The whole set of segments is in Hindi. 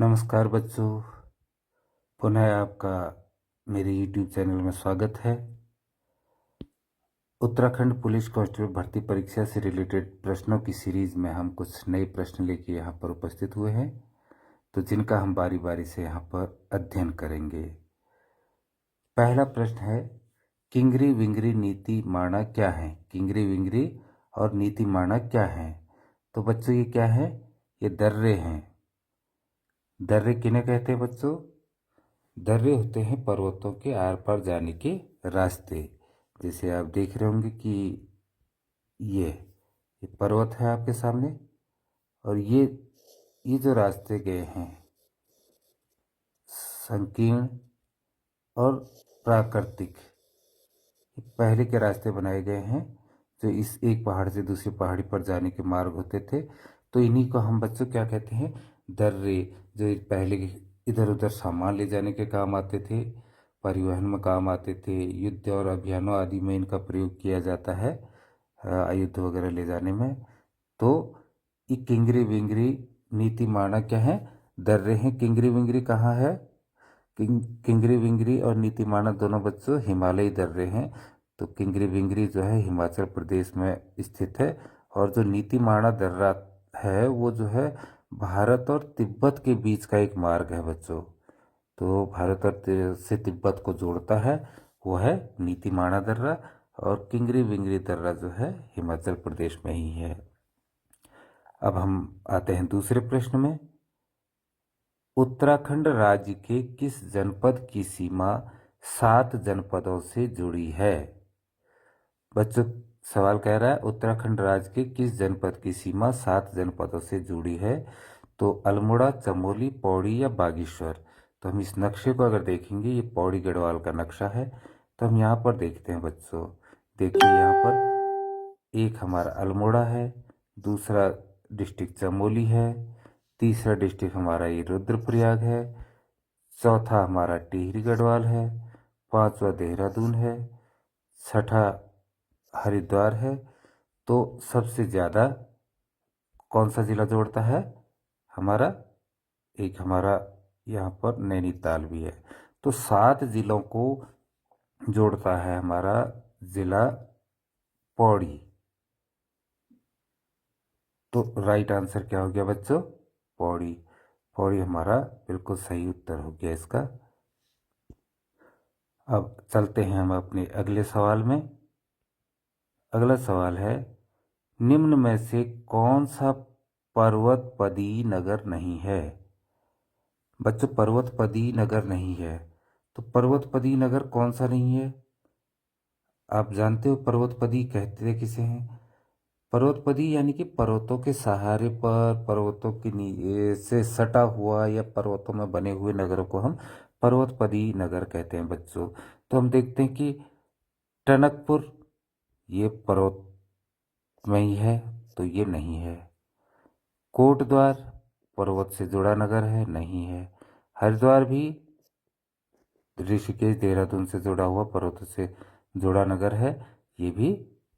नमस्कार बच्चों, पुनः आपका मेरे YouTube चैनल में स्वागत है। उत्तराखंड पुलिस कांस्टेबल भर्ती परीक्षा से रिलेटेड प्रश्नों की सीरीज में हम कुछ नए प्रश्न लेके यहाँ पर उपस्थित हुए हैं, तो जिनका हम बारी बारी से यहाँ पर अध्ययन करेंगे। पहला प्रश्न है, किंगरी विंगरी नीति माणा क्या है? किंगरी विंगरी और नीति माणा क्या है? तो बच्चों ये क्या है? ये दर्रे हैं। दर्रे किन्हें कहते हैं बच्चों? दर्रे होते हैं पर्वतों के आर पार जाने के रास्ते। जैसे आप देख रहे होंगे कि ये पर्वत है आपके सामने, और ये जो रास्ते गए हैं संकीर्ण और प्राकृतिक, ये पहले के रास्ते बनाए गए हैं जो इस एक पहाड़ से दूसरी पहाड़ी पर जाने के मार्ग होते थे। तो इन्हीं को हम बच्चों क्या कहते हैं? दर्रे। जो पहले इधर उधर सामान ले जाने के काम आते थे, परिवहन में काम आते थे, युद्ध और अभियानों आदि में इनका प्रयोग किया जाता है, आयुध वगैरह ले जाने में। तो ये किंगरी विंगरी नीति माना क्या है? दर्रे हैं। किंगरी विंगरी कहाँ है? किंगरी विंगरी और नीतिमाना दोनों बच्चों हिमालयी दर्रे हैं। तो किंगरी विंगरी जो है हिमाचल प्रदेश में स्थित है, और जो नीतिमाना दर्रा है वो जो है भारत और तिब्बत के बीच का एक मार्ग है बच्चों। तो भारत और से तिब्बत को जोड़ता है वो है नीतिमाना दर्रा, और किंगरी विंगरी दर्रा जो है हिमाचल प्रदेश में ही है। अब हम आते हैं दूसरे प्रश्न में। उत्तराखंड राज्य के किस जनपद की सीमा 7 जनपदों से जुड़ी है? बच्चों, सवाल कह रहा है उत्तराखंड राज्य के किस जनपद की सीमा 7 जनपदों से जुड़ी है? तो अल्मोड़ा, चमोली, पौड़ी या बागेश्वर। तो हम इस नक्शे को अगर देखेंगे, ये पौड़ी गढ़वाल का नक्शा है। तो हम यहाँ पर देखते हैं बच्चों, देखिए यहाँ पर एक हमारा अल्मोड़ा है, दूसरा डिस्ट्रिक्ट चमोली है, तीसरा डिस्ट्रिक्ट हमारा ये रुद्रप्रयाग है, चौथा हमारा टिहरी गढ़वाल है, पांचवा देहरादून है, छठा हरिद्वार है। तो सबसे ज़्यादा कौन सा जिला जोड़ता है? हमारा यहाँ पर नैनीताल भी है। तो 7 जिलों को जोड़ता है हमारा जिला पौड़ी। तो राइट आंसर क्या हो गया बच्चों? पौड़ी। पौड़ी हमारा बिल्कुल सही उत्तर हो गया इसका। अब चलते हैं हम अपने अगले सवाल में। अगला सवाल है, निम्न में से कौन सा पर्वतपदी नगर नहीं है? बच्चों, पर्वतपदी नगर नहीं है, तो पर्वतपदी नगर कौन सा नहीं है? आप जानते हो पर्वतपदी कहते किसे हैं? पर्वतपदी यानी कि पर्वतों के सहारे पर, पर्वतों के से सटा हुआ या पर्वतों में बने हुए नगरों को हम पर्वतपदी नगर कहते हैं बच्चों। तो हम देखते हैं कि टनकपुर ये पर्वत में ही है, तो ये नहीं है। कोटद्वार पर्वत से जुड़ा नगर है, नहीं है। हरिद्वार भी ऋषिकेश देहरादून से जुड़ा हुआ पर्वत से जुड़ा नगर है, ये भी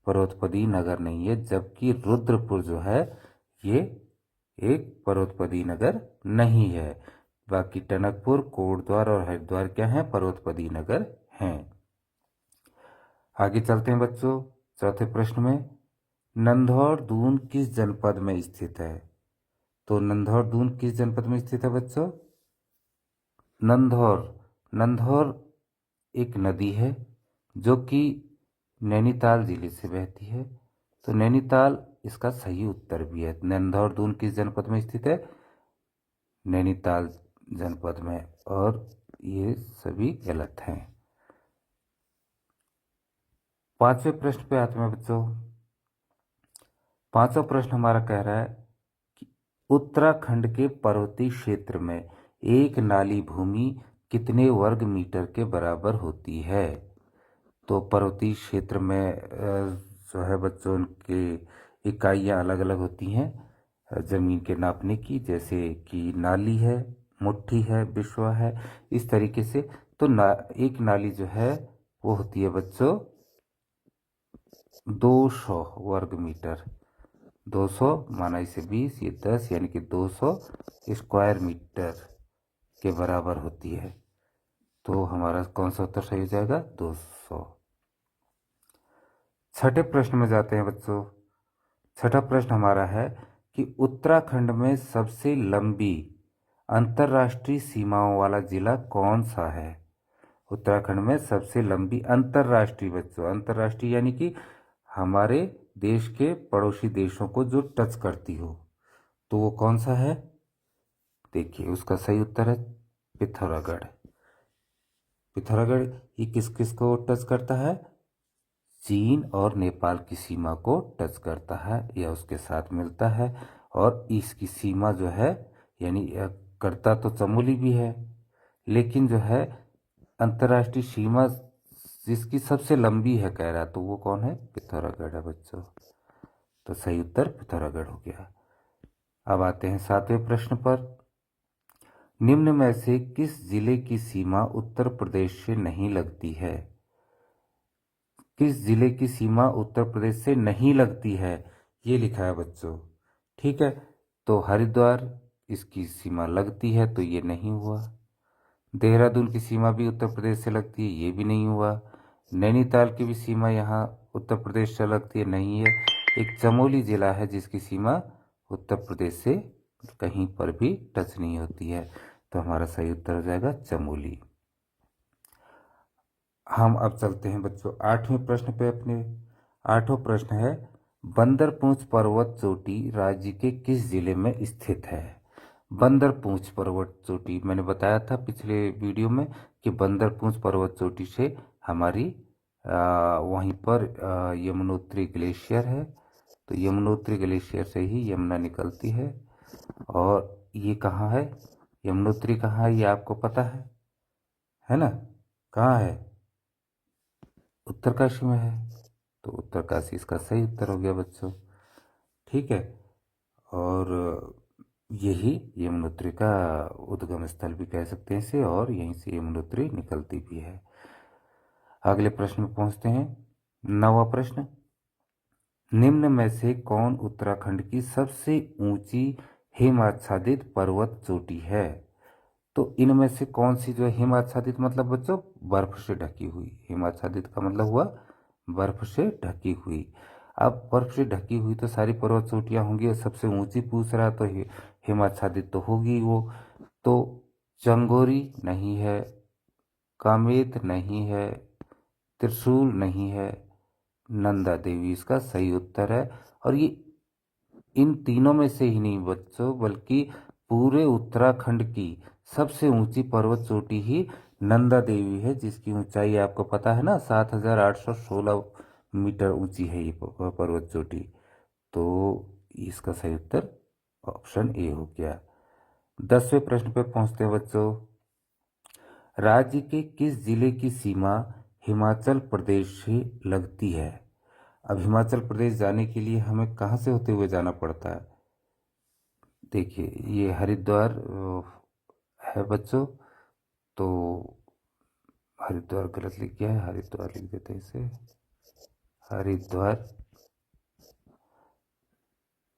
पर्वतपदी नगर नहीं है। जबकि रुद्रपुर जो है ये एक पर्वतपदी नगर नहीं है। बाकी टनकपुर, कोटद्वार और हरिद्वार क्या है? पर्वतपदी नगर हैं। आगे चलते हैं बच्चों चौथे प्रश्न में। नंधौर दून किस जनपद में स्थित है? तो नंधौर दून किस जनपद में स्थित है बच्चों? नंधौर नंधौर एक नदी है जो कि नैनीताल जिले से बहती है। तो नैनीताल इसका सही उत्तर भी है। नंधौर दून किस जनपद में स्थित है? नैनीताल जनपद में, और ये सभी गलत हैं। पांचवें प्रश्न पे आते हैं बच्चों। पांचवा प्रश्न हमारा कह रहा है कि उत्तराखंड के पर्वतीय क्षेत्र में एक नाली भूमि कितने वर्ग मीटर के बराबर होती है? तो पर्वतीय क्षेत्र में जो है बच्चों, उनकी इकाइयाँ अलग अलग होती हैं ज़मीन के नापने की, जैसे कि नाली है, मुट्ठी है, बिस्वा है, इस तरीके से। तो एक नाली जो है वो होती है बच्चों 200 वर्ग मीटर। 200 माना इसे 20, ये 10, यानी कि 200 स्क्वायर मीटर के बराबर होती है। तो हमारा कौन सा उत्तर सही हो जाएगा? 200। छठे प्रश्न में जाते हैं बच्चों। छठा प्रश्न हमारा है कि उत्तराखंड में सबसे लंबी अंतर्राष्ट्रीय सीमाओं वाला जिला कौन सा है? उत्तराखंड में सबसे लंबी अंतर्राष्ट्रीय, बच्चों अंतर्राष्ट्रीय यानी कि हमारे देश के पड़ोसी देशों को जो टच करती हो, तो वो कौन सा है? देखिए उसका सही उत्तर है पिथौरागढ़। पिथौरागढ़ ये किस किस को टच करता है? चीन और नेपाल की सीमा को टच करता है या उसके साथ मिलता है। और इसकी सीमा जो है यानी करता तो चमोली भी है, लेकिन जो है अंतर्राष्ट्रीय सीमा जिसकी सबसे लंबी है कह रहा, तो वो कौन है? पिथौरागढ़ है बच्चों। तो सही उत्तर पिथौरागढ़ हो गया। अब आते हैं 7वें प्रश्न पर। निम्न में से किस जिले की सीमा उत्तर प्रदेश से नहीं लगती है? किस जिले की सीमा उत्तर प्रदेश से नहीं लगती है, ये लिखा है बच्चों। ठीक है, तो हरिद्वार इसकी सीमा लगती है, तो ये नहीं हुआ। देहरादून की सीमा भी उत्तर प्रदेश से लगती है, ये भी नहीं हुआ। नैनीताल की भी सीमा यहाँ उत्तर प्रदेश से लगती है, नहीं है। एक चमोली जिला है जिसकी सीमा उत्तर प्रदेश से कहीं पर भी टच नहीं होती है, तो हमारा सही उत्तर हो जाएगा चमोली। हम अब चलते हैं बच्चों 8वें प्रश्न पे अपने। 8वां प्रश्न है, बंदरपूंछ पर्वत चोटी राज्य के किस जिले में स्थित है? बंदरपूंछ पर्वत चोटी मैंने बताया था पिछले वीडियो में कि बंदरपूंछ पर्वत चोटी से हमारी वहीं पर यमुनोत्री ग्लेशियर है, तो यमुनोत्री ग्लेशियर से ही यमुना निकलती है। और ये कहाँ है? यमुनोत्री कहाँ है ये आपको पता है ना? कहाँ है? उत्तरकाशी में है, तो उत्तरकाशी इसका सही उत्तर हो गया बच्चों। ठीक है, और यही यमुनोत्री का उद्गम स्थल भी कह सकते हैं इसे, और यहीं से यमुनोत्री निकलती भी है। अगले प्रश्न में पहुंचते हैं। 9वां प्रश्न, निम्न में से कौन उत्तराखंड की सबसे ऊंची हिमाच्छादित पर्वत चोटी है? तो इनमें से कौन सी जो हिमाच्छादित मतलब बच्चों बर्फ से ढकी हुई, हिमाच्छादित का मतलब हुआ बर्फ से ढकी हुई। अब बर्फ से ढकी हुई तो सारी पर्वत चोटियां होंगी, और सबसे ऊंची पूछ रहा तो हिमाच्छादित तो होगी वो। तो चंगोरी नहीं है, कामेत नहीं है, त्रिशूल नहीं है, नंदा देवी इसका सही उत्तर है। और ये इन तीनों में से ही नहीं बच्चों, बल्कि पूरे उत्तराखंड की सबसे ऊंची पर्वत चोटी ही नंदा देवी है, जिसकी ऊंचाई आपको पता है ना 7,816 मीटर ऊंची है ये पर्वत चोटी। तो इसका सही उत्तर ऑप्शन ए हो गया। 10वें प्रश्न पे पहुंचते हैं बच्चों। राज्य के किस जिले की सीमा हिमाचल प्रदेश से लगती है? अब हिमाचल प्रदेश जाने के लिए हमें कहाँ से होते हुए जाना पड़ता है? देखिए ये हरिद्वार है बच्चों, तो हरिद्वार गलत लिख गया है, हरिद्वार लिख देते हैं इसे। हरिद्वार,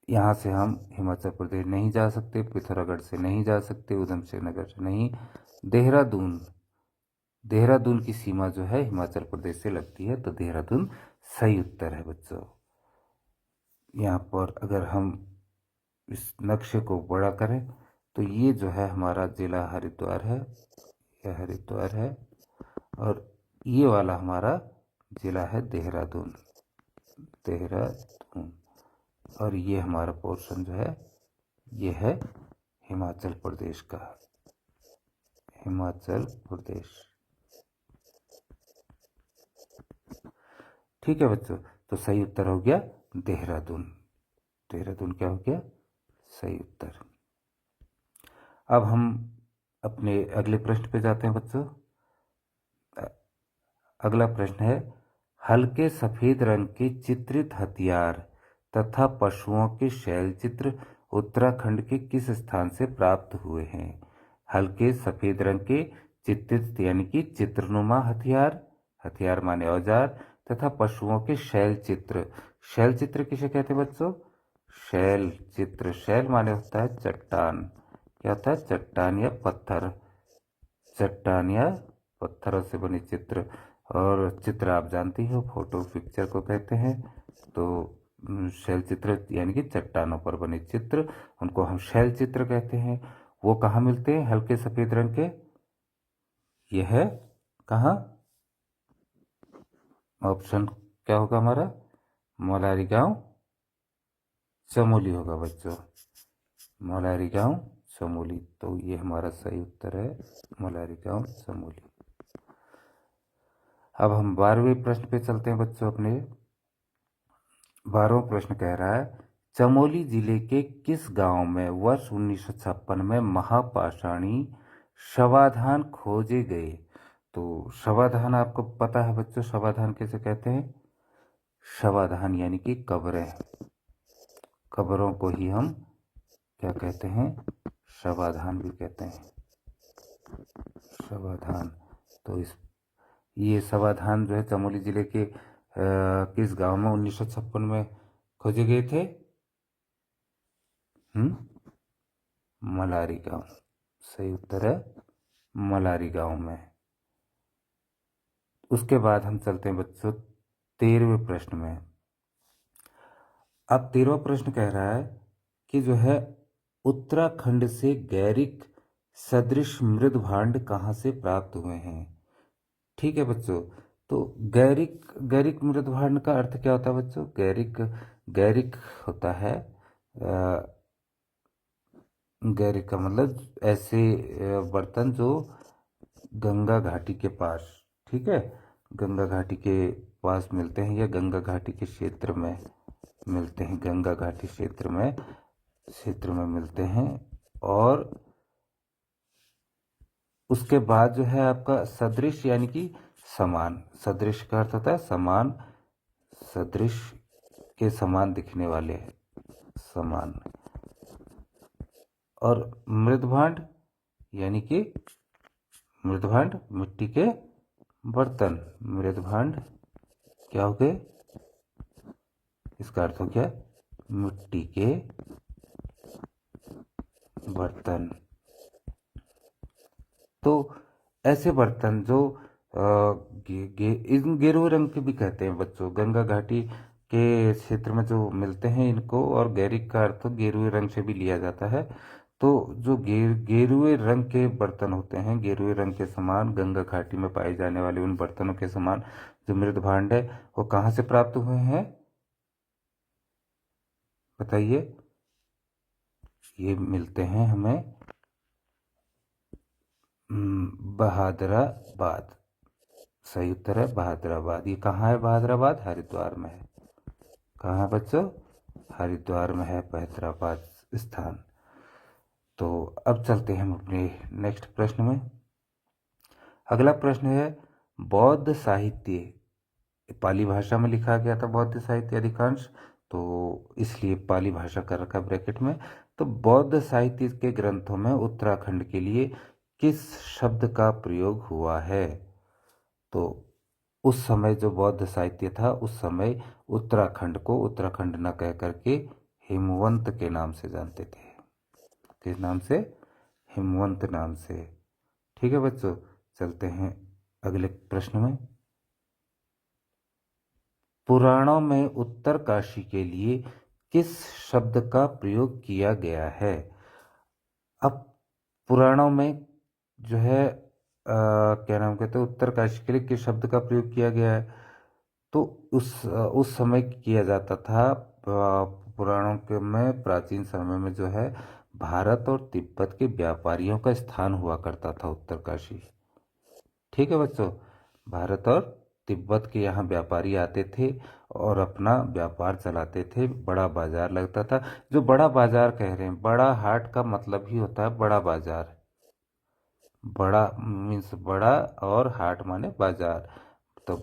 यहाँ से हम हिमाचल प्रदेश नहीं जा सकते, पिथौरागढ़ से नहीं जा सकते, उधमसिंह नगर से नहीं। देहरादून, देहरादून की सीमा जो है हिमाचल प्रदेश से लगती है, तो देहरादून सही उत्तर है बच्चों। यहाँ पर अगर हम इस नक्शे को बड़ा करें तो ये जो है हमारा जिला हरिद्वार है, यह हरिद्वार है, और ये वाला हमारा जिला है देहरादून, देहरादून। और ये हमारा पोर्शन जो है ये है हिमाचल प्रदेश का, हिमाचल प्रदेश। ठीक है बच्चों, तो सही उत्तर हो गया देहरादून। देहरादून क्या हो गया? सही उत्तर। अब हम अपने अगले प्रश्न पे जाते हैं बच्चों। अगला प्रश्न है, हल्के सफेद रंग के चित्रित हथियार तथा पशुओं के शैल चित्र उत्तराखंड के किस स्थान से प्राप्त हुए हैं? हल्के सफेद रंग के चित्रित यानी कि चित्रनुमा हथियार, हथियार माने औजार, तथा पशुओं के शैल चित्र। शैल चित्र किसे कहते हैं बच्चों? शैल चित्र, शैल माने होता है चट्टान, क्या होता है? चट्टान या पत्थर, चट्टान या पत्थरों से बने चित्र। और चित्र आप जानती हो फोटो पिक्चर को कहते हैं। तो शैल चित्र यानी कि चट्टानों पर बने चित्र, उनको हम शैल चित्र कहते हैं। वो कहाँ मिलते हैं? हल्के सफेद रंग के। यह है कहाँ? ऑप्शन क्या होगा हमारा? मौलारी गांव चमोली होगा बच्चों, मौलारी गांव चमोली। तो ये हमारा सही उत्तर है, मौलारी गांव चमोली। अब हम 12वें प्रश्न पे चलते हैं बच्चों अपने। 12वां प्रश्न कह रहा है, चमोली जिले के किस गांव में वर्ष 1956 में महापाषाणी शवाधान खोजे गए? तो शवाधान आपको पता है बच्चों, शवाधान कैसे कहते हैं? शवाधान यानी कि कब्रें, कब्रों को ही हम क्या कहते हैं? शवाधान भी कहते हैं, शवाधान। तो ये शवाधान जो है चमोली जिले के किस गांव में 1956 में खोजे गए थे? मलारी गांव। सही उत्तर है मलारी गांव में। उसके बाद हम चलते हैं बच्चों 13वें प्रश्न में। अब 13वां प्रश्न कह रहा है कि जो है उत्तराखंड से गैरिक सदृश मृद भांड कहाँ से प्राप्त हुए हैं? ठीक है बच्चों। तो गैरिक, गैरिक मृद भांड का अर्थ क्या होता है बच्चों? गैरिक, गैरिक होता है गैरिक का मतलब ऐसे बर्तन जो गंगा घाटी के पास, ठीक है, गंगा घाटी के पास मिलते हैं या गंगा घाटी के क्षेत्र में मिलते हैं, गंगा घाटी क्षेत्र में मिलते हैं। और उसके बाद जो है आपका सदृश यानी कि समान, सदृश का अर्थ होता है समान, सदृश के समान दिखने वाले, समान। और मृदभांड यानी कि मृदभांड मिट्टी के बर्तन, मृदभांड क्या हो गए? इसका अर्थ हो गया मिट्टी के बर्तन। तो ऐसे बर्तन जो इन गेरुए रंग के भी कहते हैं बच्चों, गंगा घाटी के क्षेत्र में जो मिलते हैं इनको, और गैरिक का अर्थ गेरुए रंग से भी लिया जाता है। तो जो गेरुए रंग के बर्तन होते हैं, गेरुए रंग के समान गंगा घाटी में पाए जाने वाले उन बर्तनों के समान जो मृद भांड है वो कहाँ से प्राप्त हुए हैं बताइए? ये मिलते हैं हमें बहादुराबाद। सही उत्तर है बहादुराबाद। ये कहाँ है बहादुराबाद? हरिद्वार में है। कहाँ है बच्चों? हरिद्वार में है बहादुराबाद स्थान। तो अब चलते हैं हम अपने नेक्स्ट प्रश्न में। अगला प्रश्न है, बौद्ध साहित्य पाली भाषा में लिखा गया था, बौद्ध साहित्य अधिकांश, तो इसलिए पाली भाषा कर रखा ब्रैकेट में। तो बौद्ध साहित्य के ग्रंथों में उत्तराखंड के लिए किस शब्द का प्रयोग हुआ है? तो उस समय जो बौद्ध साहित्य था उस समय उत्तराखंड को उत्तराखंड न कह करके हिमवंत के नाम से जानते थे। किस नाम से? हिमवंत नाम से। ठीक है बच्चों, चलते हैं अगले प्रश्न में। पुराणों में उत्तरकाशी के लिए किस शब्द का प्रयोग किया गया है? अब पुराणों में जो है क्या नाम कहते हैं, उत्तरकाशी के लिए किस शब्द का प्रयोग किया गया है? तो उस समय किया जाता था पुराणों के में, प्राचीन समय में जो है भारत और तिब्बत के व्यापारियों का स्थान हुआ करता था उत्तरकाशी। ठीक है बच्चों, भारत और तिब्बत के यहाँ व्यापारी आते थे और अपना व्यापार चलाते थे, बड़ा बाजार लगता था। जो बड़ा बाजार कह रहे हैं, बड़ा हाट का मतलब ही होता है बड़ा बाजार। बड़ा मीन्स बड़ा और हाट माने बाजार, तो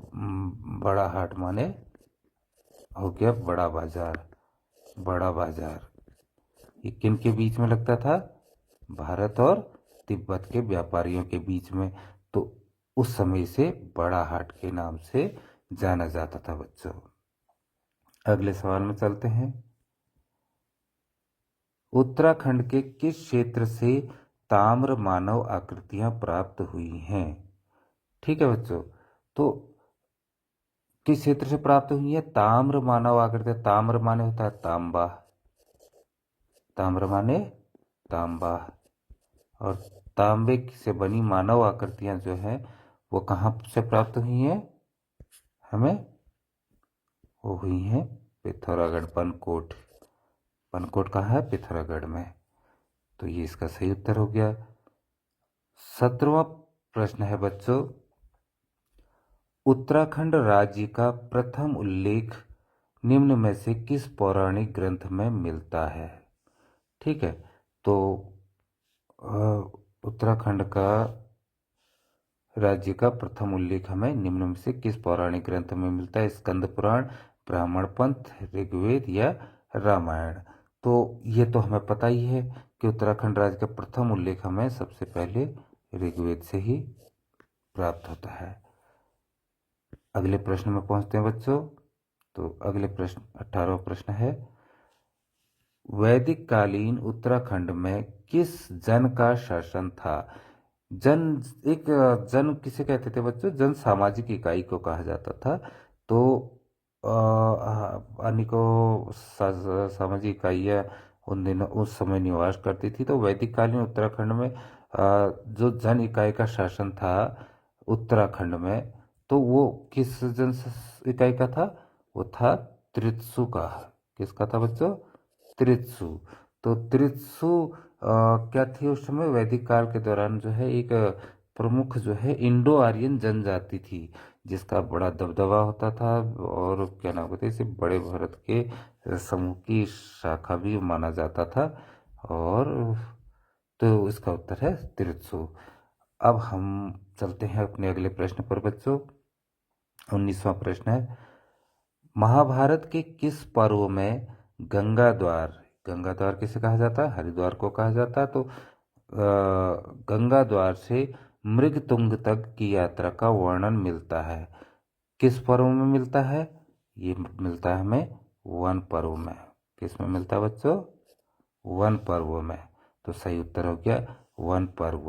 बड़ा हाट माने हो गया बड़ा बाजार। बड़ा बाजार ये किन के बीच में लगता था? भारत और तिब्बत के व्यापारियों के बीच में। तो उस समय से बड़ा हाट के नाम से जाना जाता था बच्चों। अगले सवाल में चलते हैं। उत्तराखंड के किस क्षेत्र से ताम्र मानव आकृतियां प्राप्त हुई हैं। ठीक है बच्चों, तो किस क्षेत्र से प्राप्त हुई है? ताम्र मानव आकृतियां। ताम्र माने होता है तांबा, ताम्र माने तांबा, और तांबे से बनी मानव आकृतियां जो है वो कहाँ से प्राप्त हुई हैं हमें? वो हुई हैं पिथौरागढ़, पनकोट। पनकोट कहाँ है? पिथौरागढ़ में। तो ये इसका सही उत्तर हो गया। 17वां प्रश्न है बच्चों, उत्तराखंड राज्य का प्रथम उल्लेख निम्न में से किस पौराणिक ग्रंथ में मिलता है? ठीक है, तो उत्तराखंड का राज्य का प्रथम उल्लेख हमें निम्न में से किस पौराणिक ग्रंथ में मिलता है? स्कंद पुराण, ब्राह्मण पंथ, ऋग्वेद या रामायण। तो ये तो हमें पता ही है कि उत्तराखंड राज्य का प्रथम उल्लेख हमें सबसे पहले ऋग्वेद से ही प्राप्त होता है। अगले प्रश्न में पहुंचते हैं बच्चों। तो अगले प्रश्न 18वां प्रश्न है, वैदिक कालीन उत्तराखंड में किस जन का शासन था? जन, एक जन किसे कहते थे बच्चों? जन सामाजिक इकाई को कहा जाता था। तो अनेकों सामाजिक इकाइयाँ उन दिनों उस समय निवास करती थी। तो वैदिक कालीन उत्तराखंड में जो जन इकाई का शासन था उत्तराखंड में, तो वो किस जन इकाई का था? वो था त्रित्सु का। किसका था बच्चों? त्रित्सु। तो त्रित्सु क्या थी उस समय? वैदिक काल के दौरान जो है एक प्रमुख जो है इंडो आर्यन जनजाति थी, जिसका बड़ा दबदबा होता था, और क्या नाम कहते हैं इसे, बड़े भारत के समूह की शाखा भी माना जाता था। और तो इसका उत्तर है त्रित्सु। अब हम चलते हैं अपने अगले प्रश्न पर बच्चों। 19वां प्रश्न है, महाभारत के किस पर्व में गंगा द्वार, गंगा द्वार किसे कहा जाता है? हरिद्वार को कहा जाता है। तो गंगा द्वार से मृगतुंग तक की यात्रा का वर्णन मिलता है? किस पर्व में मिलता है? ये मिलता है हमें वन पर्व में। किस में मिलता है बच्चों? वन पर्व में। तो सही उत्तर हो गया वन पर्व।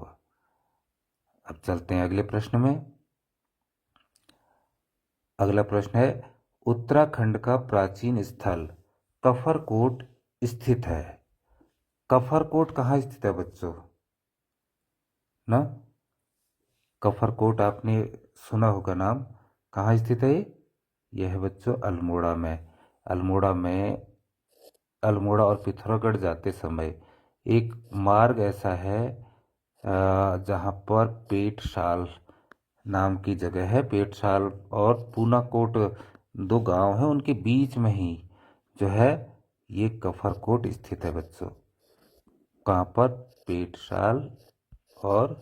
अब चलते हैं अगले प्रश्न में। अगला प्रश्न है, उत्तराखंड का प्राचीन स्थल कफरकोट स्थित है। कफरकोट कहाँ स्थित है बच्चों? ना, कफरकोट आपने सुना होगा नाम। कहाँ स्थित है? यह है बच्चों अल्मोड़ा में। अल्मोड़ा में, अल्मोड़ा और पिथौरागढ़ जाते समय एक मार्ग ऐसा है जहाँ पर पेटशाल नाम की जगह है। पेटशाल और पूनाकोट दो गांव हैं, उनके बीच में ही जो है ये कफरकोट स्थित है बच्चों। कहाँ पर? पेटशाल और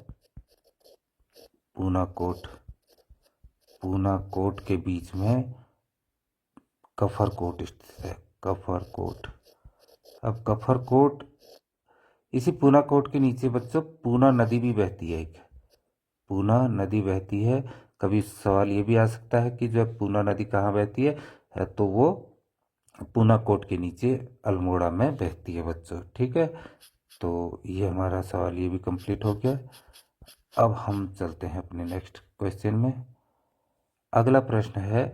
पूनाकोट, पूनाकोट के बीच में कफरकोट स्थित है। कफरकोट। अब कफरकोट, इसी पूनाकोट के नीचे बच्चों पूना नदी भी बहती है। एक पूना नदी बहती है। कभी सवाल ये भी आ सकता है कि जब पूना नदी कहाँ बहती है, तो वो पूनाकोट के नीचे अल्मोड़ा में बहती है बच्चों। ठीक है, तो ये हमारा सवाल ये भी कंप्लीट हो गया। अब हम चलते हैं अपने नेक्स्ट क्वेश्चन में। अगला प्रश्न है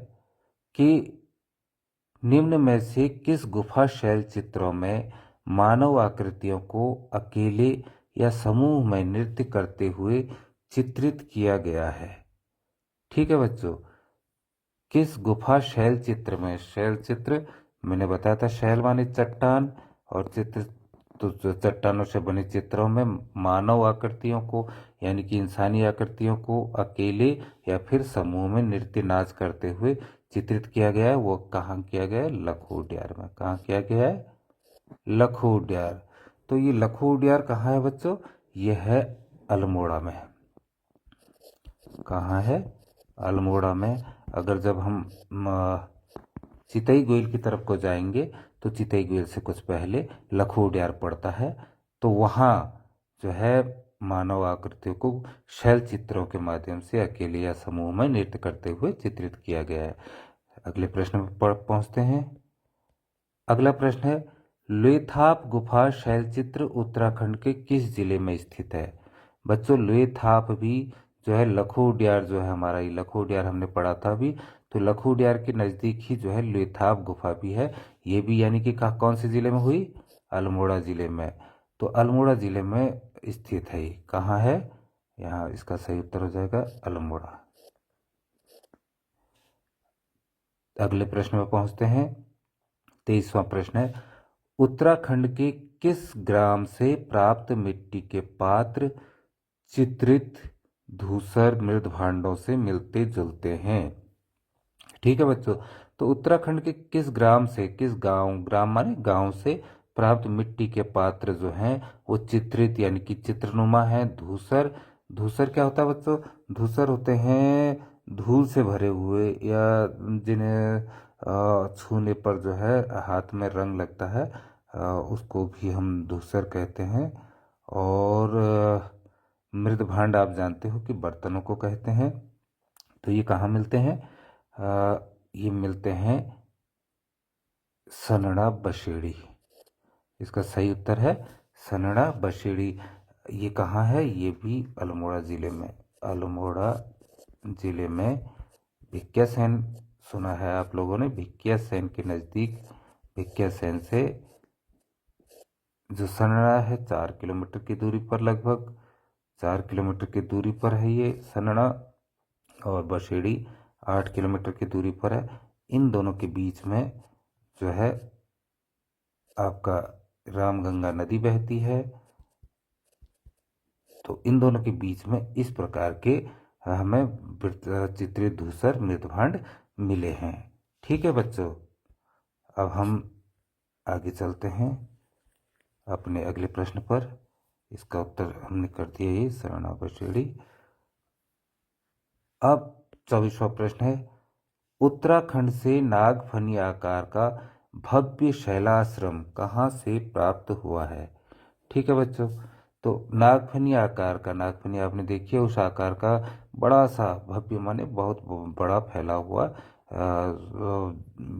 कि निम्न में से किस गुफा शैल चित्रों में मानव आकृतियों को अकेले या समूह में नृत्य करते हुए चित्रित किया गया है? ठीक है बच्चों, किस गुफा शैल चित्र में, शैल चित्र मैंने बताया था, शैल माने चट्टान, और चित्र तो चट्टानों से बने चित्रों में मानव आकृतियों को यानी कि इंसानी आकृतियों को अकेले या फिर समूह में नृत्य नाच करते हुए चित्रित किया गया है। वो कहाँ किया गया है? लखू उद्यान में। कहाँ किया गया है? लखू उद्यान। तो ये लखू उद्यान कहाँ है बच्चों? ये है अल्मोड़ा में। कहाँ है? अल्मोड़ा में। अगर जब हम चितई गोइल की तरफ को जाएंगे तो चितई गोइल से कुछ पहले लखू उद्यान पड़ता है। तो वहाँ जो है मानव आकृतियों को शैल चित्रों के माध्यम से अकेले या समूह में नृत्य करते हुए चित्रित किया गया है। अगले प्रश्न पर पहुंचते हैं। अगला प्रश्न है, लुएथाप गुफा शैलचित्र उत्तराखंड के किस जिले में स्थित है? बच्चों लुएथाप भी जो है लखोडियार जो है हमारा, ये लखोडियार हमने पढ़ा था अभी, तो लखोडियार के नज़दीक ही जो है लुएथाप गुफा भी है। ये भी यानी कि कौन से जिले में हुई? अल्मोड़ा जिले में। तो अल्मोड़ा जिले में स्थित है। ये कहाँ है? यहाँ इसका सही उत्तर हो जाएगा अल्मोड़ा। अगले प्रश्न में पहुंचते हैं। 23वां प्रश्न है, उत्तराखंड के किस ग्राम से प्राप्त मिट्टी के पात्र चित्रित धूसर मृद भांडों से मिलते जुलते हैं? ठीक है बच्चों, तो उत्तराखंड के किस ग्राम से, किस गांव, ग्राम माने गांव से प्राप्त मिट्टी के पात्र जो हैं वो चित्रित यानी कि चित्रनुमा है। धूसर, धूसर क्या होता है बच्चों? धूसर होते हैं धूल से भरे हुए या जिन्हें छूने पर जो है हाथ में रंग लगता है, उसको भी हम धूसर कहते हैं। और मृद भांड आप जानते हो कि बर्तनों को कहते हैं। तो ये कहाँ मिलते हैं? ये मिलते हैं सनड़ा बसेड़ी। इसका सही उत्तर है सनड़ा बसेड़ी। ये कहाँ है? ये भी अल्मोड़ा जिले में। अल्मोड़ा जिले में भिकियासैन सुना है आप लोगों ने? भिकियासैन के नज़दीक, भिकियासैन से जो सनड़ा है 4 किलोमीटर की दूरी पर, लगभग 4 किलोमीटर की दूरी पर है ये सनड़ा, और बसेड़ी 8 किलोमीटर की दूरी पर है। इन दोनों के बीच में जो है आपका रामगंगा नदी बहती है। तो इन दोनों के बीच में इस प्रकार के हमें चित्रित धूसर मृदभांड मिले हैं। ठीक है बच्चों, अब हम आगे चलते हैं अपने अगले प्रश्न पर। इसका उत्तर हमने कर दिया ये सरणा बसेड़ी। अब 24वां प्रश्न है, उत्तराखंड से नागफनी आकार का भव्य शैलाश्रम कहाँ से प्राप्त हुआ है? ठीक है बच्चों, तो नागफनी आकार का, नागफनी आपने देखी है, उस आकार का बड़ा सा, भव्य माने बहुत बड़ा फैला हुआ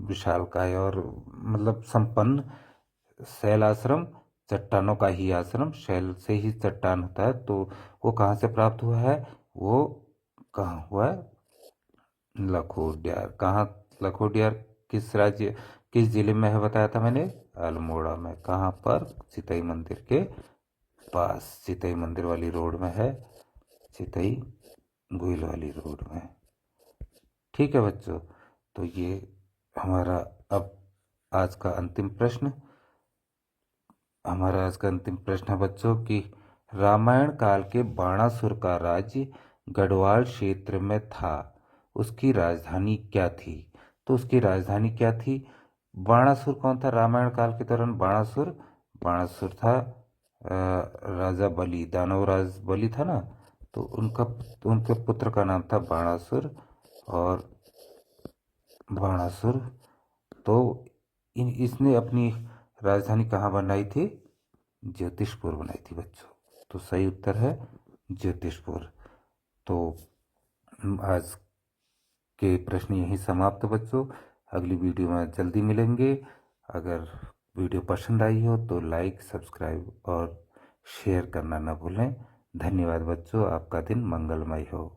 विशालकाय और मतलब संपन्न शैलाश्रम, चट्टानों का ही आश्रम, शैल से ही चट्टान होता है, तो वो कहाँ से प्राप्त हुआ है? वो कहाँ हुआ है? लखोडियार। कहाँ लखोडियार? किस राज्य, किस जिले में है बताया था मैंने? अल्मोड़ा में। कहाँ पर? चितई मंदिर के पास, चितई मंदिर वाली रोड में है, चितई गुहिल वाली रोड में। ठीक है बच्चों, तो ये हमारा अब आज का अंतिम प्रश्न, हमारा आज का अंतिम प्रश्न है बच्चों कि रामायण काल के बाणासुर का राज्य गढ़वाल क्षेत्र में था, उसकी राजधानी क्या थी? तो उसकी राजधानी क्या थी? बाणासुर कौन था रामायण काल के दौरान? बाणासुर, बाणासुर था राजा बलि, दानव राज बलि था ना, तो उनके पुत्र का नाम था बाणासुर। और बाणासुर तो इसने अपनी राजधानी कहाँ बनाई थी? ज्योतिषपुर बनाई थी बच्चों। तो सही उत्तर है ज्योतिषपुर। तो आज के प्रश्न यहीं समाप्त बच्चों। अगली वीडियो में जल्दी मिलेंगे। अगर वीडियो पसंद आई हो तो लाइक, सब्सक्राइब और शेयर करना न भूलें। धन्यवाद बच्चों, आपका दिन मंगलमय हो।